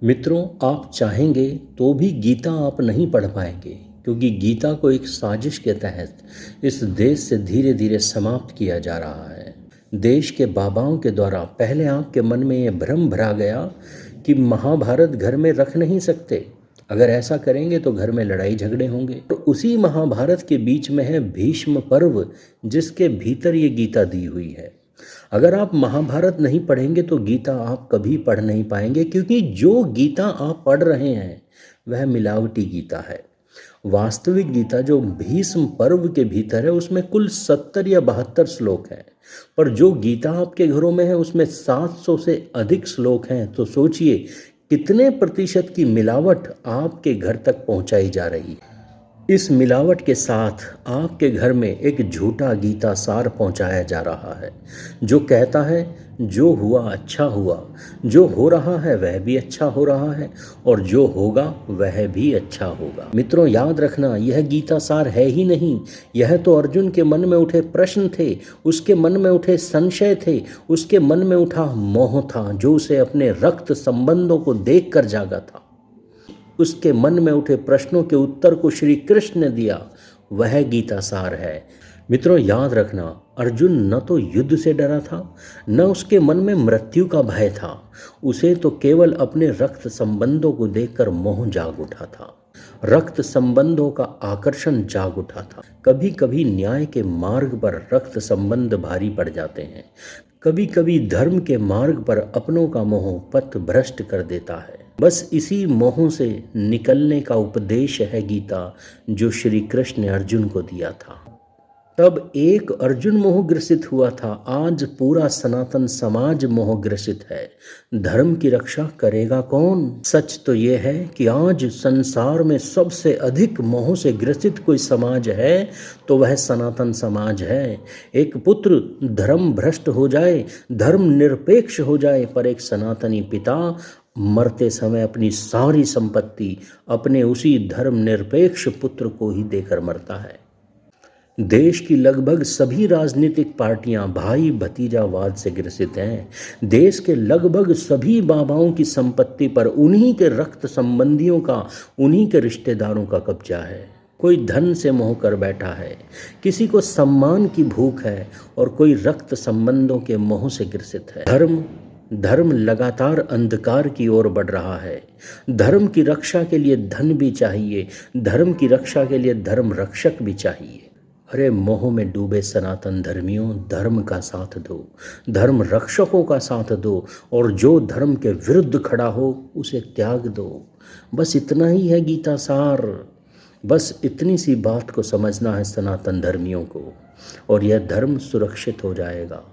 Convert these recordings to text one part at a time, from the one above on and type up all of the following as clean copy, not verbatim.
मित्रों, आप चाहेंगे तो भी गीता आप नहीं पढ़ पाएंगे, क्योंकि गीता को एक साजिश के तहत इस देश से धीरे धीरे समाप्त किया जा रहा है। देश के बाबाओं के द्वारा पहले आपके मन में ये भ्रम भरा गया कि महाभारत घर में रख नहीं सकते, अगर ऐसा करेंगे तो घर में लड़ाई झगड़े होंगे। तो उसी महाभारत के बीच में है भीष्म पर्व, जिसके भीतर ये गीता दी हुई है। अगर आप महाभारत नहीं पढ़ेंगे तो गीता आप कभी पढ़ नहीं पाएंगे, क्योंकि जो गीता आप पढ़ रहे हैं वह मिलावटी गीता है। वास्तविक गीता जो भीष्म पर्व के भीतर है उसमें कुल 70 या 72 श्लोक हैं, पर जो गीता आपके घरों में है उसमें 700 से अधिक श्लोक हैं। तो सोचिए कितने प्रतिशत की मिलावट आपके घर तक पहुंचाई जा रही है। इस मिलावट के साथ आपके घर में एक झूठा गीता सार पहुंचाया जा रहा है, जो कहता है जो हुआ अच्छा हुआ, जो हो रहा है वह भी अच्छा हो रहा है, और जो होगा वह भी अच्छा होगा। मित्रों, याद रखना, यह गीता सार है ही नहीं। यह तो अर्जुन के मन में उठे प्रश्न थे, उसके मन में उठे संशय थे, उसके मन में उठा मोह था, जो उसे अपने रक्त संबंधों को देखकर जागा था। उसके मन में उठे प्रश्नों के उत्तर को श्री कृष्ण ने दिया, वह गीता सार है। मित्रों, याद रखना, अर्जुन न तो युद्ध से डरा था, न उसके मन में मृत्यु का भय था। उसे तो केवल अपने रक्त संबंधों को देखकर मोह जाग उठा था, रक्त संबंधों का आकर्षण जाग उठा था। कभी कभी न्याय के मार्ग पर रक्त संबंध भारी पड़ जाते हैं, कभी कभी धर्म के मार्ग पर अपनों का मोह पथ भ्रष्ट कर देता है। बस इसी मोह से निकलने का उपदेश है गीता, जो श्री कृष्ण ने अर्जुन को दिया था। तब एक अर्जुन मोहग्रसित हुआ था, आज पूरा सनातन समाज मोहग्रसित है। धर्म की रक्षा करेगा कौन? सच तो यह है कि आज संसार में सबसे अधिक मोह से ग्रसित कोई समाज है तो वह सनातन समाज है। एक पुत्र धर्म भ्रष्ट हो जाए, धर्म निरपेक्ष हो जाए, पर एक सनातनी पिता मरते समय अपनी सारी संपत्ति अपने उसी धर्म निरपेक्ष पुत्र को ही देकर मरता है। देश की लगभग सभी राजनीतिक पार्टियां भाई भतीजावाद से ग्रसित हैं। देश के लगभग सभी बाबाओं की संपत्ति पर उन्हीं के रक्त संबंधियों का, उन्हीं के रिश्तेदारों का कब्जा है। कोई धन से मोह कर बैठा है, किसी को सम्मान की भूख है, और कोई रक्त संबंधों के मोह से ग्रसित है। धर्म लगातार अंधकार की ओर बढ़ रहा है। धर्म की रक्षा के लिए धन भी चाहिए, धर्म की रक्षा के लिए धर्म रक्षक भी चाहिए। अरे मोह में डूबे सनातन धर्मियों, धर्म का साथ दो, धर्म रक्षकों का साथ दो, और जो धर्म के विरुद्ध खड़ा हो उसे त्याग दो। बस इतना ही है गीता सार। बस इतनी सी बात को समझना है सनातन धर्मियों को, और यह धर्म सुरक्षित हो जाएगा।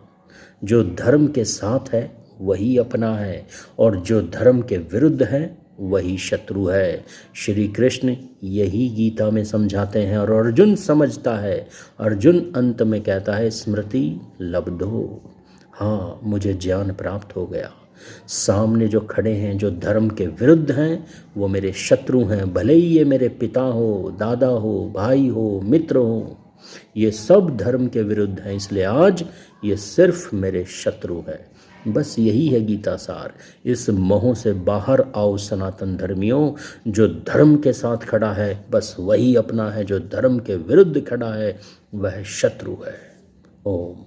जो धर्म के साथ है वही अपना है, और जो धर्म के विरुद्ध है वही शत्रु है। श्री कृष्ण यही गीता में समझाते हैं, और अर्जुन समझता है। अर्जुन अंत में कहता है, स्मृति लब्धो, हाँ मुझे ज्ञान प्राप्त हो गया। सामने जो खड़े हैं, जो धर्म के विरुद्ध हैं, वो मेरे शत्रु हैं। भले ही ये मेरे पिता हो, दादा हो, भाई हो, मित्र हो, ये सब धर्म के विरुद्ध हैं, इसलिए आज ये सिर्फ मेरे शत्रु हैं। बस यही है गीता सार। इस मोह से बाहर आओ सनातन धर्मियों। जो धर्म के साथ खड़ा है बस वही अपना है, जो धर्म के विरुद्ध खड़ा है वह शत्रु है। ओम।